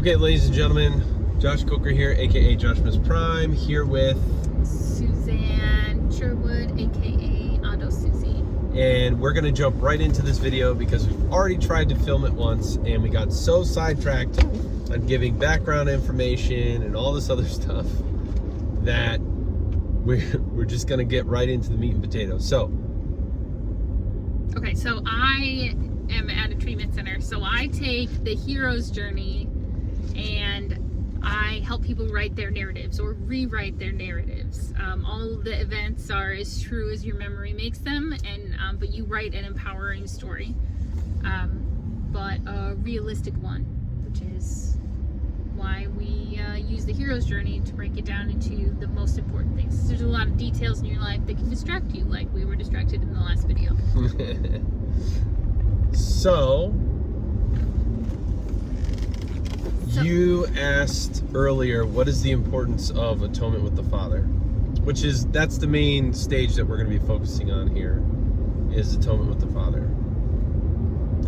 Okay, ladies and gentlemen, Josh Coker here, aka Joshmas Prime, here with Suzanne Sherwood, aka Auto Susie. And we're gonna jump right into this video because we've already tried to film it once and we got so sidetracked on giving background information and all this other stuff that we're just gonna get right into the meat and potatoes. So Okay, so I am at a treatment center, so I take the hero's journey and I help people write their narratives or rewrite their narratives. All the events are as true as your memory makes them, and but you write an empowering story, but a realistic one, which is why we use the hero's journey to break it down into the most important things. There's a lot of details in your life that can distract you, like we were distracted in the last video. So you asked earlier, what is the importance of atonement with the Father? That's the main stage that we're going to be focusing on here, is atonement with the Father.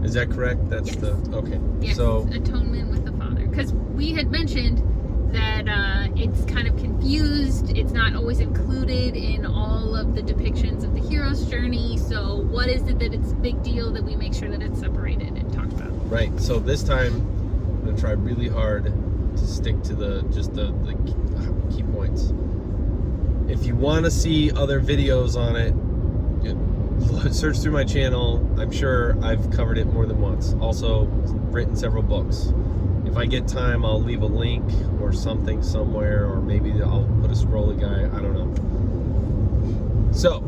Is that correct? That's Yes. Okay. Yes, So atonement with the Father. Because we had mentioned that it's kind of confused. It's not always included in all of the depictions of the hero's journey. So what is it that it's a big deal that we make sure that it's separated and talked about? right. So this time I'm going to try really hard to stick to the key points. If you want to see other videos on it, search through my channel. I'm sure I've covered it more than once. Also written several books. If I get time, I'll leave a link or something somewhere, or maybe I'll put a scrolly guy, I don't know. So,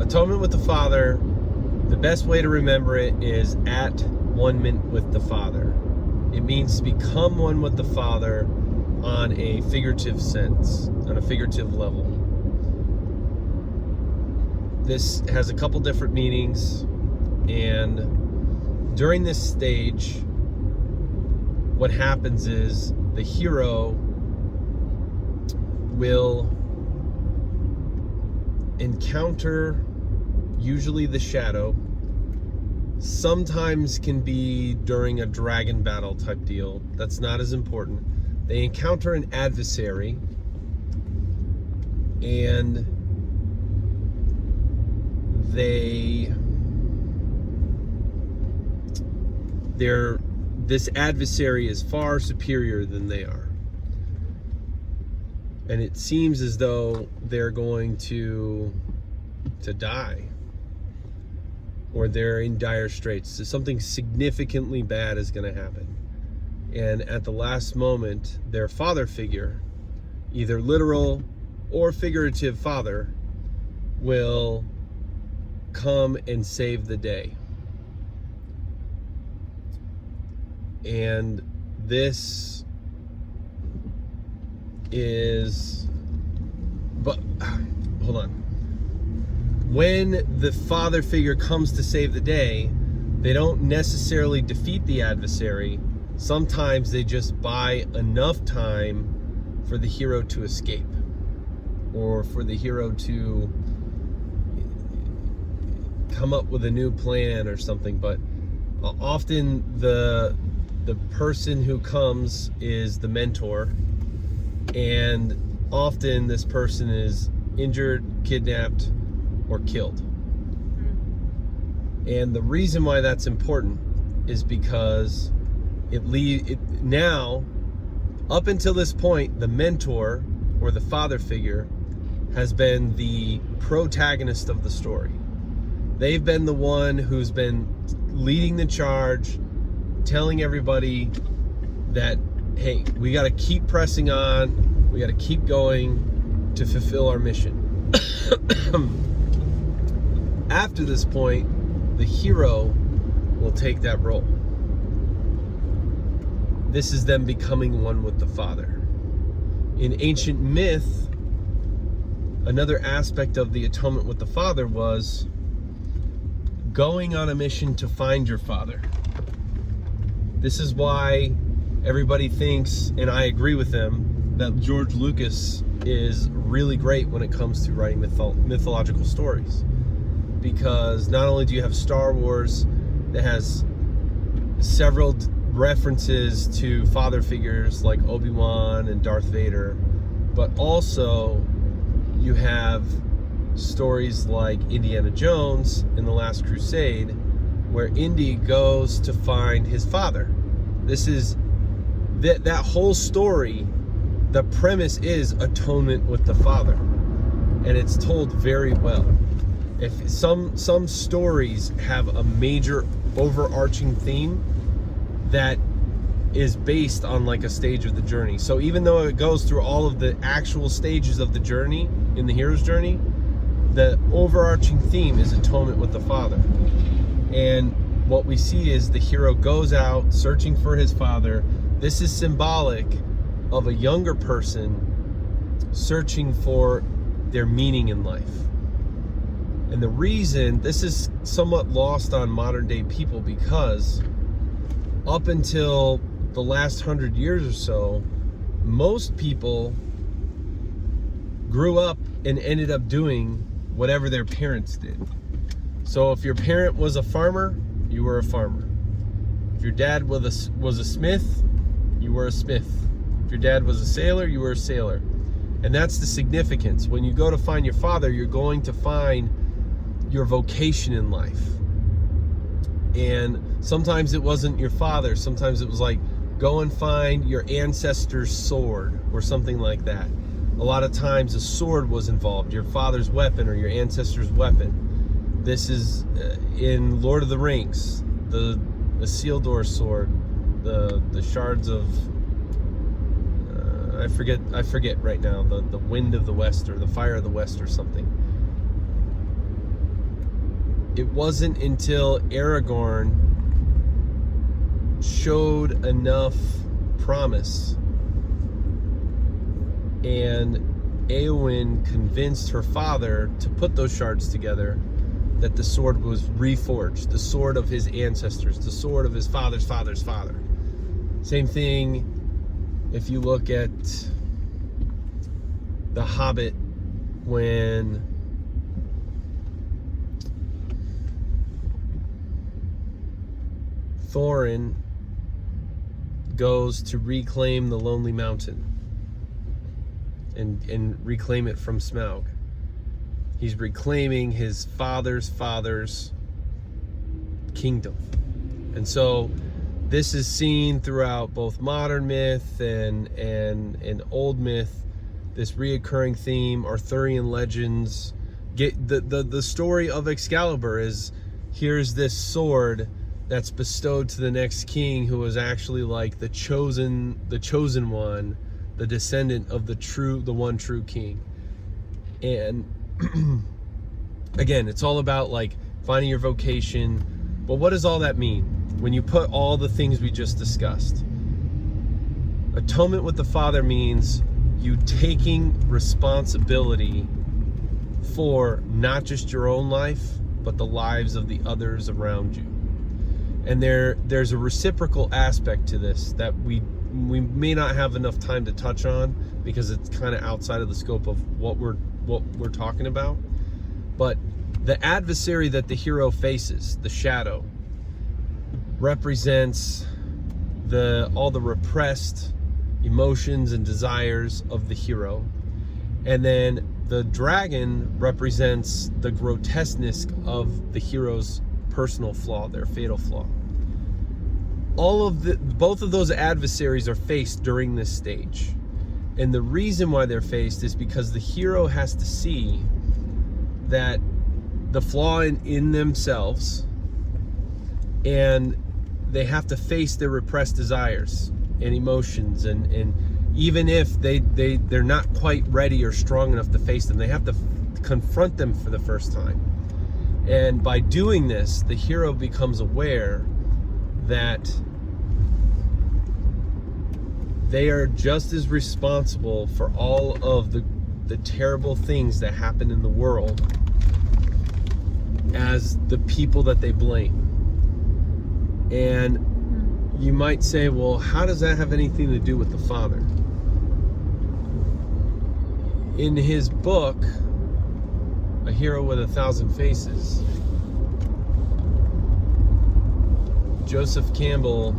atonement with the Father, the best way to remember it is at one with the Father. It means to become one with the Father on a figurative sense, on a figurative level. This has a couple different meanings, and during this stage, what happens is the hero will encounter usually the shadow. Sometimes can be during a dragon battle type deal. That's not as important. They encounter an adversary, and this adversary is far superior than they are. And it seems as though they're going to die, or they're in dire straits. So something significantly bad is going to happen. And at the last moment, their father figure, either literal or figurative father, will come and save the day. And this is, but hold on. When the father figure comes to save the day, they don't necessarily defeat the adversary. Sometimes they just buy enough time for the hero to escape, or for the hero to come up with a new plan or something. But often the person who comes is the mentor, and often this person is injured, kidnapped, or killed. And the reason why that's important is because now, up until this point, the mentor or the father figure has been the protagonist of the story. They've been the one who's been leading the charge, telling everybody that, hey, we got to keep pressing on, we got to keep going to fulfill our mission. After this point, the hero will take that role. This is them becoming one with the Father. In ancient myth, another aspect of the atonement with the Father was going on a mission to find your father. This is why everybody thinks, and I agree with them, that George Lucas is really great when it comes to writing mythological stories. Because not only do you have Star Wars that has several references to father figures like Obi-Wan and Darth Vader, but also you have stories like Indiana Jones in The Last Crusade, where Indy goes to find his father. This is that whole story. The premise is atonement with the father, and it's told very well. If some stories have a major overarching theme that is based on like a stage of the journey. So even though it goes through all of the actual stages of the journey in the hero's journey, the overarching theme is atonement with the father. And what we see is the hero goes out searching for his father. This is symbolic of a younger person searching for their meaning in life. And the reason this is somewhat lost on modern day people, because up until the last 100 years or so, most people grew up and ended up doing whatever their parents did. So if your parent was a farmer, you were a farmer. If your dad was a smith, you were a smith. If your dad was a sailor, you were a sailor. And that's the significance. When you go to find your father, you're going to find your vocation in life. And sometimes it wasn't your father. Sometimes it was like, go and find your ancestor's sword or something like that. A lot of times a sword was involved, your father's weapon or your ancestor's weapon. This is in Lord of the Rings, the Isildur sword, the shards of I forget right now, the wind of the west or the fire of the west or something. It wasn't until Aragorn showed enough promise and Éowyn convinced her father to put those shards together that the sword was reforged, the sword of his ancestors, the sword of his father's father's father. Same thing if you look at The Hobbit, when Thorin goes to reclaim the Lonely Mountain and reclaim it from Smaug. He's reclaiming his father's kingdom. And so this is seen throughout both modern myth and old myth, this reoccurring theme, Arthurian legends. The story of Excalibur is, here's this sword that's bestowed to the next king who was actually like the chosen one, the descendant of the one true king. And again, it's all about like finding your vocation. But what does all that mean when you put all the things we just discussed? Atonement with the Father means you taking responsibility for not just your own life, but the lives of the others around you. And there's a reciprocal aspect to this that we may not have enough time to touch on because it's kind of outside of the scope of what we're talking about. But the adversary that the hero faces, the shadow, represents all the repressed emotions and desires of the hero. And then the dragon represents the grotesqueness of the hero's personal flaw, their fatal flaw. Both of those adversaries are faced during this stage. And the reason why they're faced is because the hero has to see that the flaw in themselves, and they have to face their repressed desires and emotions, and even if they're not quite ready or strong enough to face them, they have to confront them for the first time. And by doing this, the hero becomes aware that they are just as responsible for all of the terrible things that happen in the world as the people that they blame. And you might say, well, how does that have anything to do with the Father? In his book, A Hero with a Thousand Faces, Joseph Campbell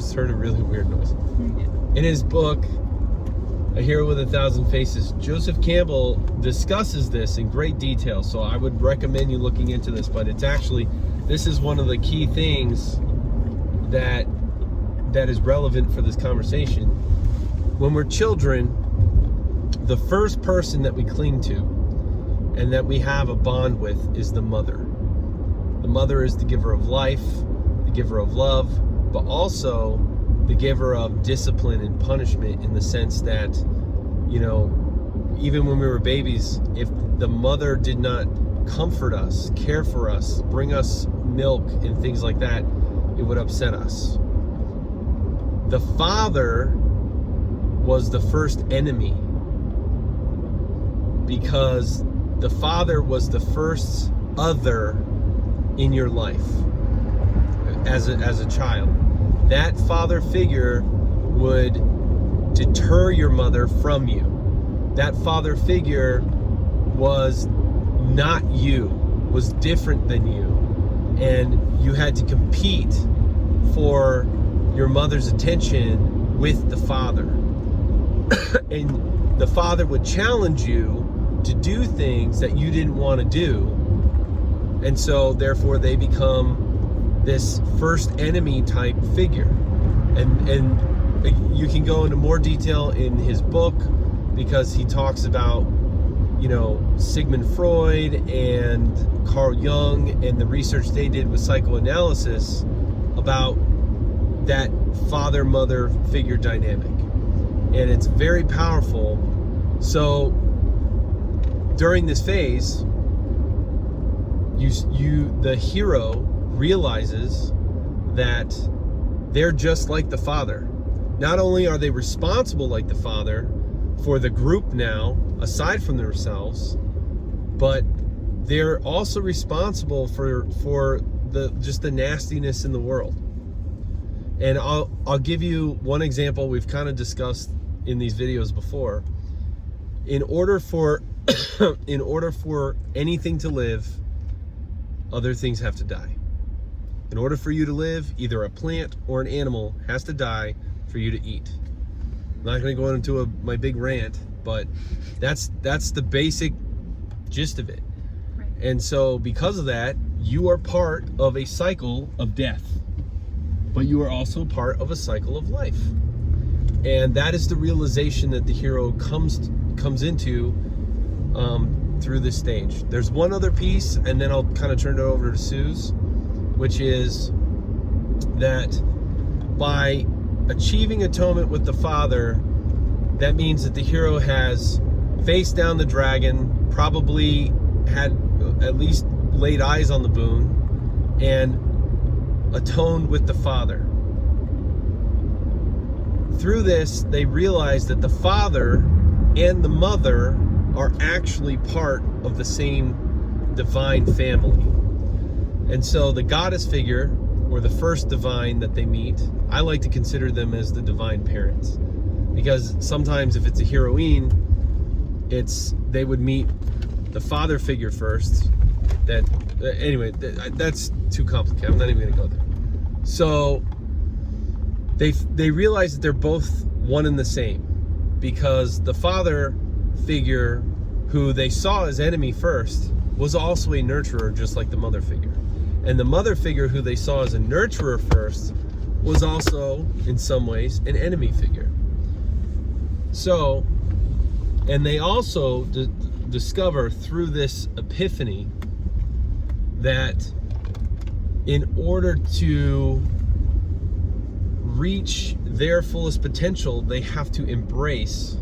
just heard a really weird noise. Yeah. In his book, A Hero with a Thousand Faces, Joseph Campbell discusses this in great detail. So I would recommend you looking into this, but it's actually, this is one of the key things that is relevant for this conversation. When we're children, the first person that we cling to and that we have a bond with is the mother. The mother is the giver of life, the giver of love, but also the giver of discipline and punishment, in the sense that, you know, even when we were babies, if the mother did not comfort us, care for us, bring us milk and things like that, it would upset us. The father was the first enemy, because the father was the first other in your life as a child. That father figure would deter your mother from you. That father figure was not you, was different than you, and you had to compete for your mother's attention with the father. And the father would challenge you to do things that you didn't want to do, and so therefore they become this first enemy type figure. And you can go into more detail in his book, because he talks about, you know, Sigmund Freud and Carl Jung and the research they did with psychoanalysis about that father-mother figure dynamic. And it's very powerful. So during this phase, the hero realizes that they're just like the father. Not only are they responsible like the father for the group now, aside from themselves, but they're also responsible for just the nastiness in the world. And I'll give you one example we've kind of discussed in these videos before. In order for anything to live, other things have to die. In order for you to live, either a plant or an animal has to die for you to eat. I'm not going to go into my big rant, but that's the basic gist of it. Right. And so because of that, you are part of a cycle of death, but you are also part of a cycle of life. And that is the realization that the hero comes into through this stage. There's one other piece, and then I'll kind of turn it over to Suze, which is that by achieving atonement with the father, that means that the hero has faced down the dragon, probably had at least laid eyes on the boon, and atoned with the father. Through this, they realize that the father and the mother are actually part of the same divine family. And so the goddess figure, or the first divine that they meet, I like to consider them as the divine parents. Because sometimes if it's a heroine, they would meet the father figure first. Anyway, that's too complicated. I'm not even going to go there. So they realize that they're both one and the same, because the father figure, who they saw as enemy first, was also a nurturer, just like the mother figure. And the mother figure, who they saw as a nurturer first, was also in some ways an enemy figure. So, and they also discover through this epiphany that in order to reach their fullest potential, they have to embrace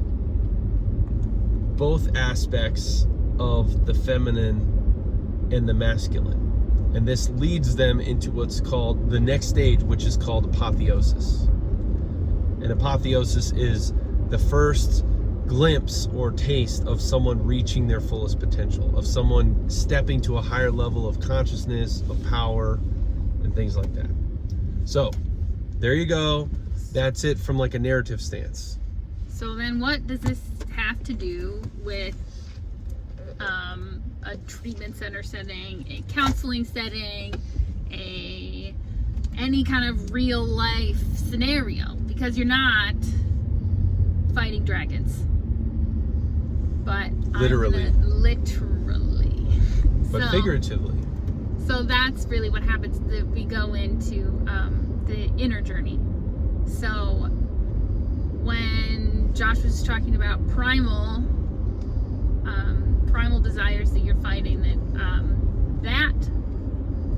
both aspects of the feminine and the masculine. And this leads them into what's called the next stage, which is called apotheosis. And apotheosis is the first glimpse or taste of someone reaching their fullest potential, of someone stepping to a higher level of consciousness, of power, and things like that. So, there you go. That's it from like a narrative stance. So then what does this have to do with a treatment center setting, a counseling setting, any kind of real life scenario, because you're not fighting dragons. But Literally. Literally. But figuratively. So that's really what happens, that we go into the inner journey. So when Josh was talking about primal desires that you're fighting, that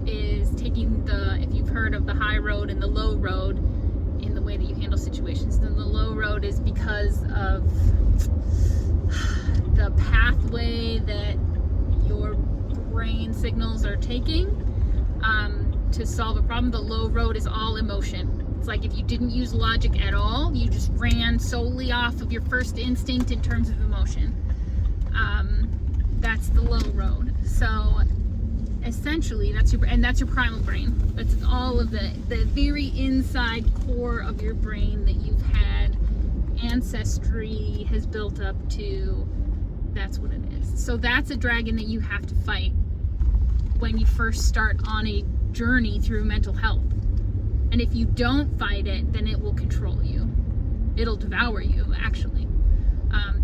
is taking if you've heard of the high road and the low road in the way that you handle situations. Then the low road is because of the pathway that your brain signals are taking to solve a problem. The low road is all emotion. It's like if you didn't use logic at all, you just ran solely off of your first instinct in terms of emotion. That's the low road. So essentially that's your primal brain. That's all of the very inside core of your brain that you've had ancestry has built up to. That's what it is. So that's a dragon that you have to fight when you first start on a journey through mental health. And if you don't fight it, then it will control you. It'll devour you, actually,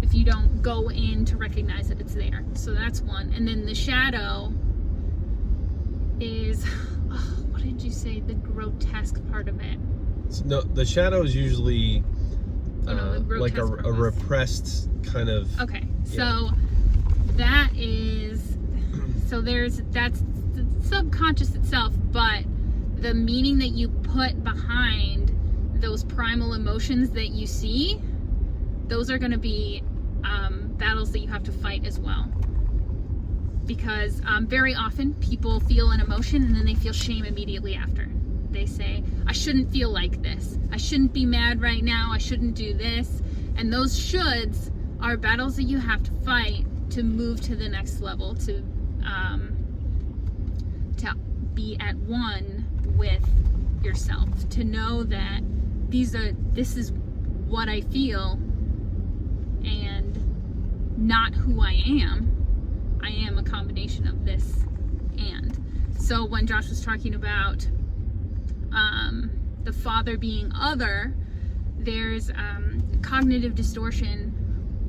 if you don't go in to recognize that it's there. So that's one. And then the shadow is, what did you say, the grotesque part of it? No, the shadow is usually like a repressed kind of. Okay, so that is, that's the subconscious itself, but the meaning that you put behind those primal emotions that you see, those are going to be battles that you have to fight as well. Because very often people feel an emotion and then they feel shame immediately after. They say, I shouldn't feel like this. I shouldn't be mad right now. I shouldn't do this. And those shoulds are battles that you have to fight to move to the next level, to be at one with yourself, to know that this is what I feel and not who I am. I am a combination of this and. So when Josh was talking about the father being other, there's cognitive distortion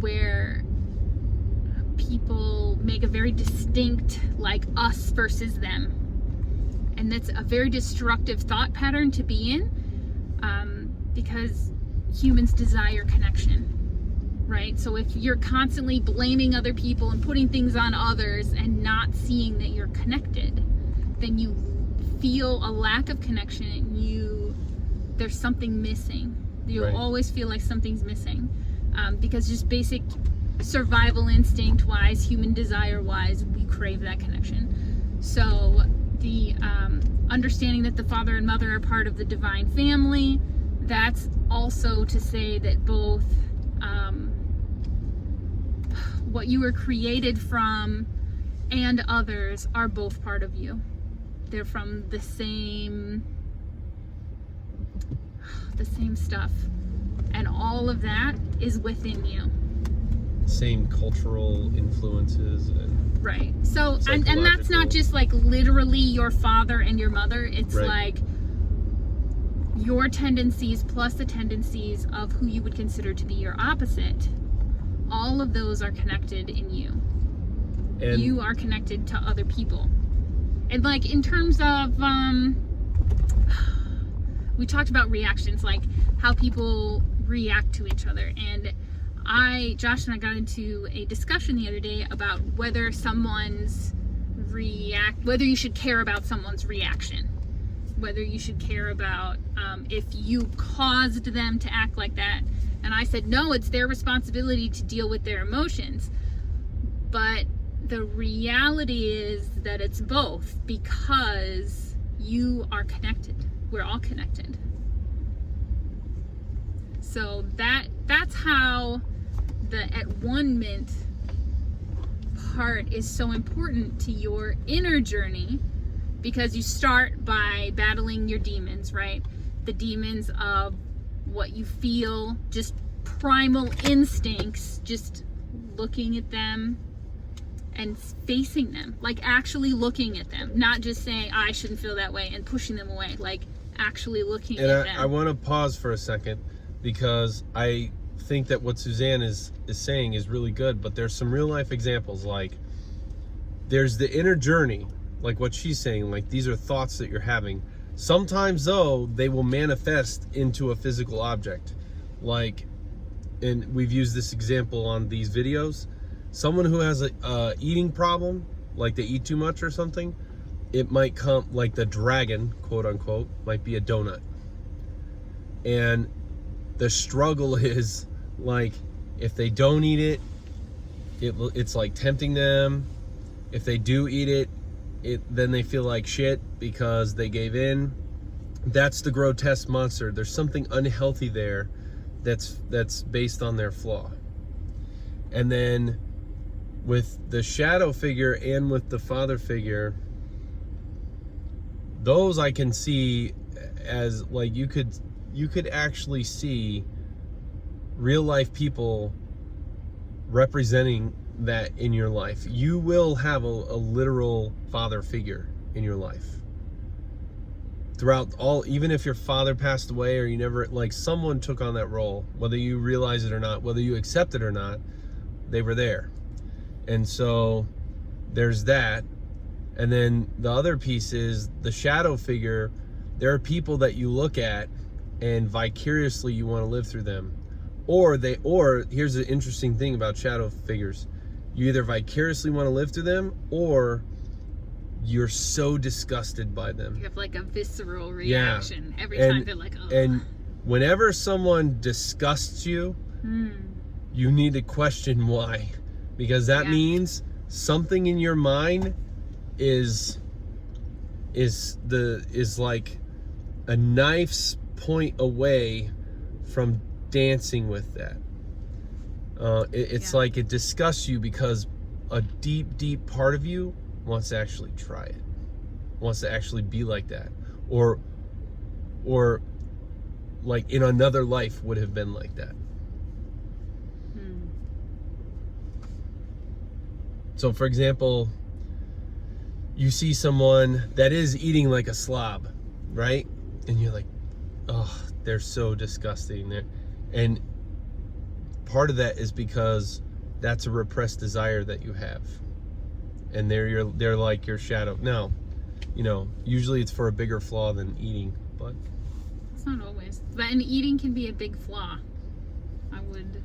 where people make a very distinct, like, us versus them. And that's a very destructive thought pattern to be in, because humans desire connection, right? So if you're constantly blaming other people and putting things on others and not seeing that you're connected, then you feel a lack of connection and there's something missing. You'll always feel like something's missing, because just basic survival instinct wise, human desire wise, we crave that connection. So the understanding that the father and mother are part of the divine family, that's also to say that both what you were created from and others are both part of you. They're from the same stuff, and all of that is within you. Same cultural influences and right. So and that's not just like literally your father and your mother. It's like your tendencies plus the tendencies of who you would consider to be your opposite. All of those are connected in you. And you are connected to other people. And like in terms of we talked about reactions, like how people react to each other. And Josh and I got into a discussion the other day about whether you should care about someone's reaction, whether you should care about if you caused them to act like that. And I said, no, it's their responsibility to deal with their emotions. But the reality is that it's both, because you are connected. We're all connected. So that's how the at-one-ment part is so important to your inner journey, because you start by battling your demons, right? The demons of what you feel, just primal instincts, just looking at them and facing them, like actually looking at them, not just saying I shouldn't feel that way and pushing them away, like actually looking and at them. I want to pause for a second, because I think that what Suzanne is saying is really good, but there's some real life examples. Like, there's the inner journey, like what she's saying, like these are thoughts that you're having. Sometimes though, they will manifest into a physical object. Like, and we've used this example on these videos, someone who has a eating problem, like they eat too much or something, it might come, like the dragon, quote unquote, might be a donut. And the struggle is, like, if they don't eat it, it's like tempting them. If they do eat it, then they feel like shit because they gave in. That's the grotesque monster. There's something unhealthy there that's based on their flaw. And then with the shadow figure and with the father figure, those I can see as, like, you could actually see real life people representing that in your life. You will have a literal father figure in your life throughout all, even if your father passed away or you never, like, someone took on that role, whether you realize it or not, whether you accept it or not, they were there. And so there's that. And then the other piece is the shadow figure. There are people that you look at and vicariously you want to live through them. Or here's the interesting thing about shadow figures. You either vicariously want to live through them, or you're so disgusted by them. You have like a visceral reaction every time they're like, oh. And whenever someone disgusts you, you need to question why. Because that means something in your mind is like a knife's point away from dancing with that. It's like it disgusts you because a deep part of you wants to actually try it, wants to actually be like that, or like in another life would have been like that. So for example, you see someone that is eating like a slob, right? And you're like, oh, they're so disgusting. And part of that is because that's a repressed desire that you have. And they're like your shadow. Now, you know, usually it's for a bigger flaw than eating, but it's not always. But and eating can be a big flaw. I would,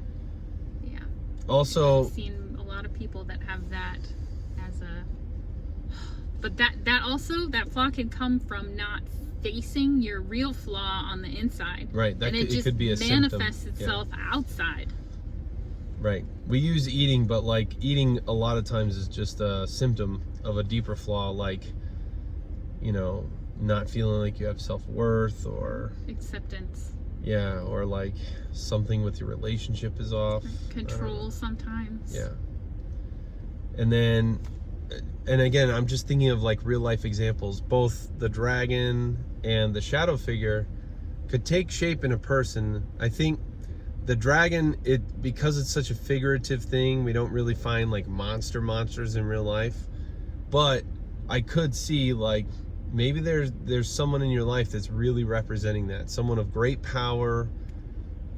also I've seen a lot of people that have that as a. But that flaw can come from not facing your real flaw on the inside. Right. And it could be a manifests itself outside. Right. We use eating, but like eating a lot of times is just a symptom of a deeper flaw, like, you know, not feeling like you have self-worth or acceptance. Yeah, or like something with your relationship is off. Control sometimes. Yeah. And again, I'm just thinking of like real life examples. Both the dragon and the shadow figure could take shape in a person. I think the dragon, because it's such a figurative thing, we don't really find like monsters in real life. But I could see like maybe there's someone in your life that's really representing that. Someone of great power,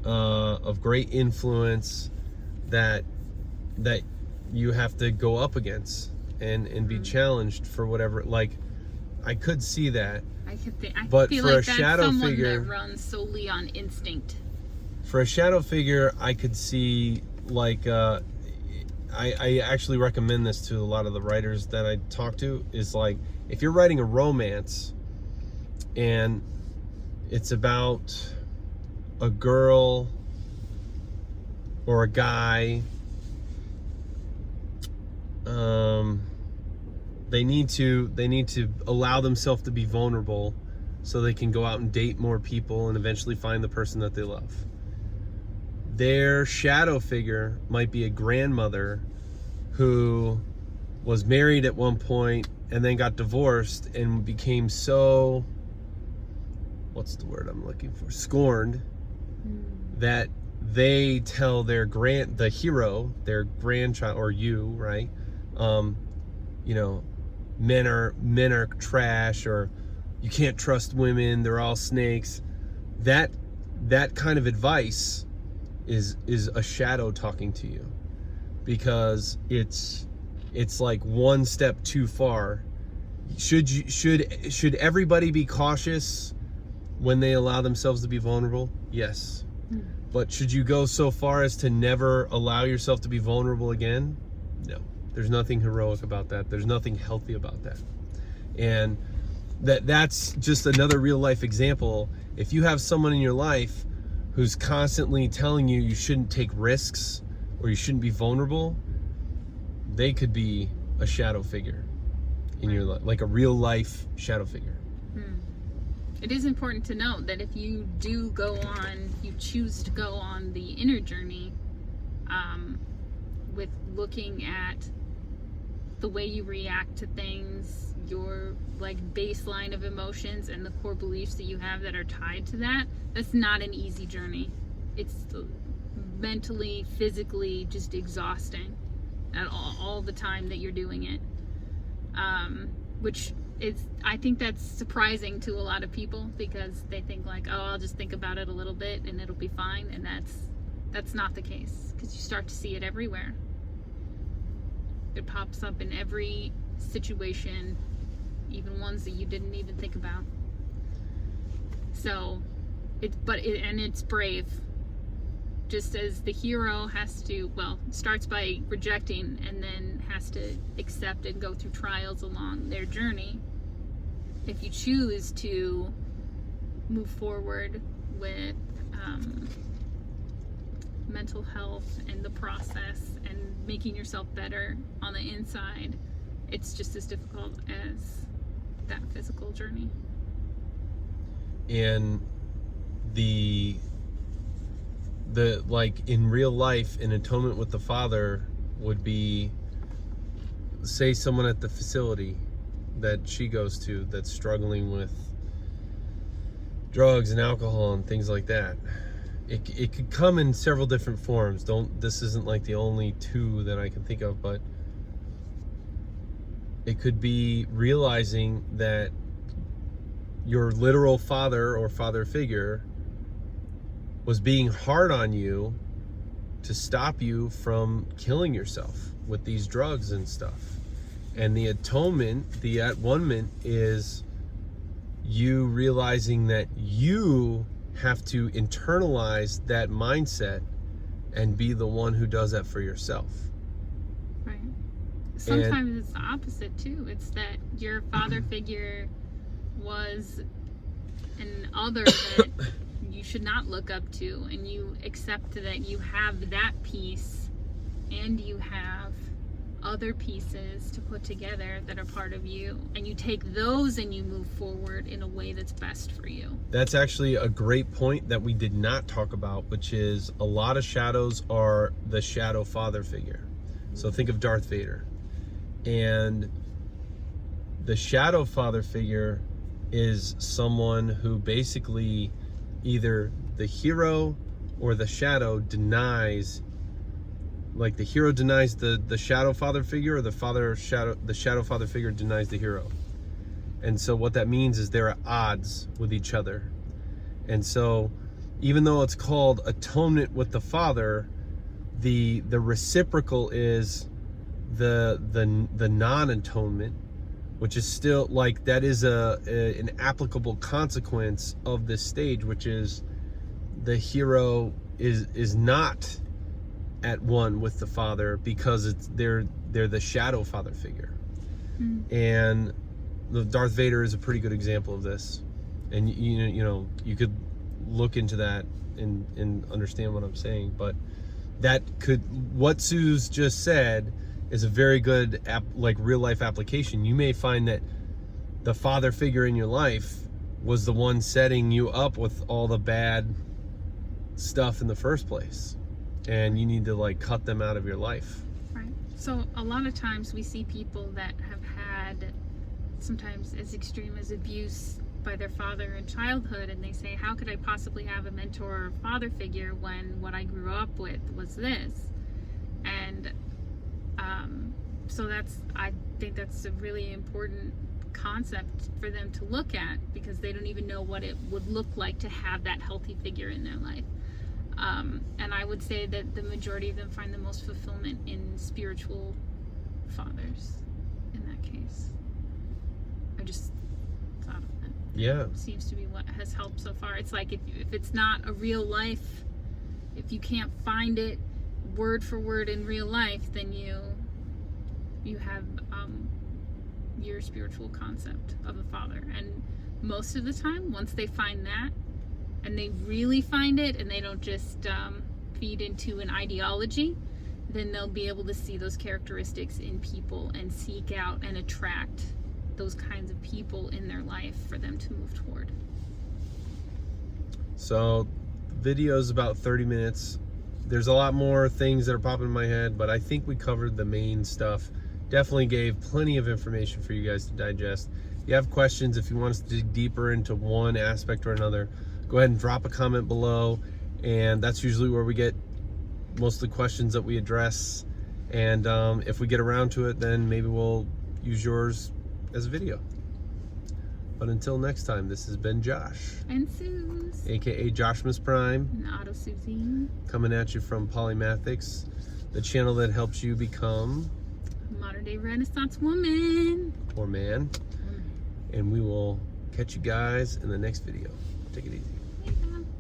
of great influence that you have to go up against and be challenged for whatever. Like, I could see that. I feel for like a shadow figure that runs solely on instinct. For a shadow figure, I could see like I actually recommend this to a lot of the writers that I talk to, is like, if you're writing a romance and it's about a girl or a guy, they need to allow themselves to be vulnerable so they can go out and date more people and eventually find the person that they love. Their shadow figure might be a grandmother who was married at one point and then got divorced and became so, what's the word I'm looking for? Scorned, that they tell the hero, their grandchild, or you, right? You know, men are trash, or you can't trust women, they're all snakes. That kind of advice is a shadow talking to you, because it's like one step too far. Should everybody be cautious when they allow themselves to be vulnerable? Yes. But should you go so far as to never allow yourself to be vulnerable again? No. There's nothing heroic about that. There's nothing healthy about that. And that's just another real life example. If you have someone in your life who's constantly telling you you shouldn't take risks or you shouldn't be vulnerable, they could be a shadow figure in your life, like a real life shadow figure. It is important to note that if you do you choose to go on the inner journey, with looking at the way you react to things, your like baseline of emotions and the core beliefs that you have that are tied to that, that's not an easy journey. It's mentally, physically just exhausting at all the time that you're doing it. Which I think that's surprising to a lot of people, because they think like, oh, I'll just think about it a little bit and it'll be fine. And that's not the case, because you start to see it everywhere. It pops up in every situation, even ones that you didn't even think about. So it's brave. Just as the hero has to, starts by rejecting and then has to accept and go through trials along their journey. If you choose to move forward with mental health and the process and making yourself better on the inside, it's just as difficult as that physical journey. And the like in real life, an atonement with the Father would be, say, someone at the facility that she goes to that's struggling with drugs and alcohol and things like that. It could come in several different forms. This isn't like the only two that I can think of, but it could be realizing that your literal father or father figure was being hard on you to stop you from killing yourself with these drugs and stuff. And the atonement, the at-one-ment, is you realizing that you have to internalize that mindset and be the one who does that for yourself. Right. Sometimes it's the opposite too. It's that your father figure was an other that you should not look up to, and you accept that you have that piece and you have other pieces to put together that are part of you, and you take those and you move forward in a way that's best for you. That's actually a great point that we did not talk about, which is a lot of shadows are the shadow father figure. So think of Darth Vader, and the shadow father figure is someone who basically either the hero or the shadow denies, like the hero denies the shadow father figure, or the shadow father figure denies the hero. And so what that means is they're at odds with each other. And so even though it's called atonement with the Father, the reciprocal is the non-atonement, which is still like, that is an applicable consequence of this stage, which is the hero is not at one with the Father, because they're the shadow father figure. And the Darth Vader is a pretty good example of this. And you know you could look into that and understand what I'm saying, but what Sue's just said is a very good real life application. You may find that the father figure in your life was the one setting you up with all the bad stuff in the first place, and you need to cut them out of your life. Right. So a lot of times we see people that have had sometimes as extreme as abuse by their father in childhood, and they say, how could I possibly have a mentor or father figure when what I grew up with was this? And so I think that's a really important concept for them to look at, because they don't even know what it would look like to have that healthy figure in their life. And I would say that the majority of them find the most fulfillment in spiritual fathers in that case. I just thought of that. Yeah. Seems to be what has helped so far. It's like if it's not a real life, if you can't find it word for word in real life, then you have your spiritual concept of a father. And most of the time, once they find that, and they really find it, and they don't just feed into an ideology, then they'll be able to see those characteristics in people and seek out and attract those kinds of people in their life for them to move toward. So, the video is about 30 minutes. There's a lot more things that are popping in my head, but I think we covered the main stuff. Definitely gave plenty of information for you guys to digest. If you have questions, if you want us to dig deeper into one aspect or another, go ahead and drop a comment below, and that's usually where we get most of the questions that we address. And if we get around to it, then maybe we'll use yours as a video. But until next time, this has been Josh And Suze, aka Joshmas Prime, and Auto Susie, coming at you from Polymathics, the channel that helps you become modern day Renaissance woman or man. And we will catch you guys in the next video. Take it easy.